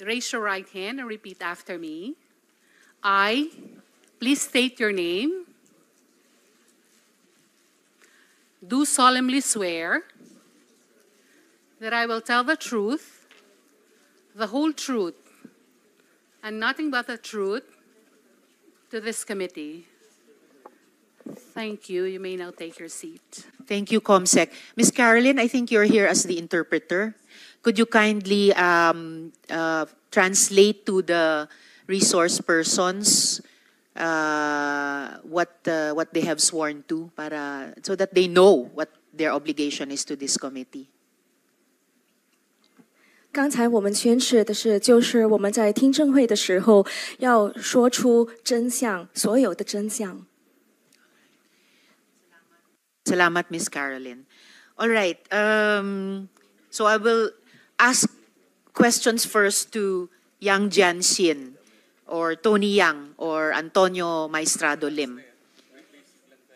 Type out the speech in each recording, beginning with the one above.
Raise your right hand and repeat after me. I, please state your name, do solemnly swear that I will tell the truth, the whole truth, and nothing but the truth to this committee. Thank you. You may now take your seat. Thank you, Comsec. Ms. Carolyn, I think you're here as the interpreter. Could you kindly translate to the resource persons what they have sworn to, so that they know what their obligation is to this committee? 刚才我们宣誓的是，就是我们在听证会的时候要说出真相，所有的真相。 Salamat, Ms. Carolyn. All right. So I will ask questions first to Yang Jianxin, or Tony Yang, or Antonio Maestrado Lim.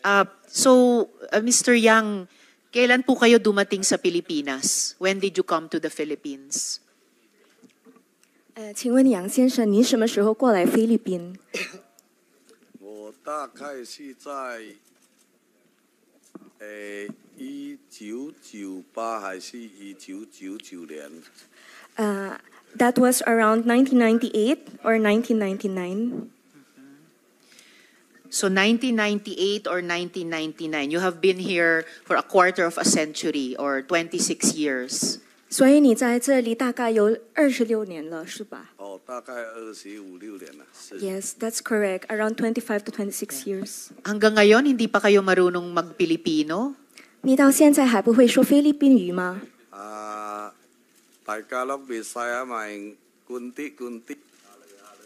Mr. Yang, kailan po kayo dumating sa Pilipinas? When did you come to the Philippines? 请问杨先生，您什么时候过来菲律宾？我大概是在1998还是1999年。That was around 1998 or 1999. So 1998 or 1999, you have been here for a quarter of a century or 26 years. 所以你在这里大概有26年了，是吧？哦，大概25、26年了。Yes, that's correct. Around 25 to 26 years. Hanggang ngayon, hindi pa kayo marunong mag-Pilipino? 你到现在还不会说菲律宾语吗？大家樂Bisaya咪kunti-kunti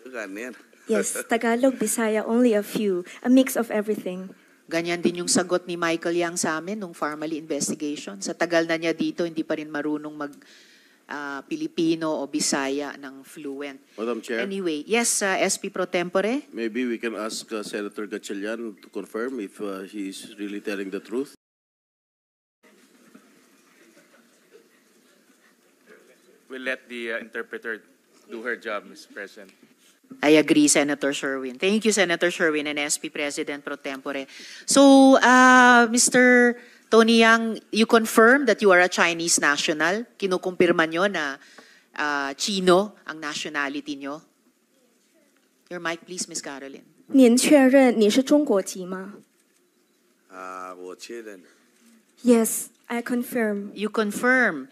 ganyan. Yes, Tagalog, Bisaya, only a few, a mix of everything. Ganyan din yung sagot ni Michael Yang sa amin nung Farmally Investigation. Sa tagal na niya dito, hindi pa rin marunong mag-Pilipino o Bisaya ng fluent. Madam Chair? Anyway, yes, SP Pro Tempore? Maybe we can ask Senator Gatchalian to confirm if he is really telling the truth. We'll let the interpreter do her job, Mr. President. I agree, Senator Sherwin. Thank you, Senator Sherwin and SP President Pro Tempore. So, Mr. Tony Yang, you confirm that you are a Chinese national? Kinukumpirma nyo na Chino ang nationality nyo? Your mic, please, Ms. Carolyn. 您确认你是中国籍吗？我确認。 Yes, I confirm. You confirm.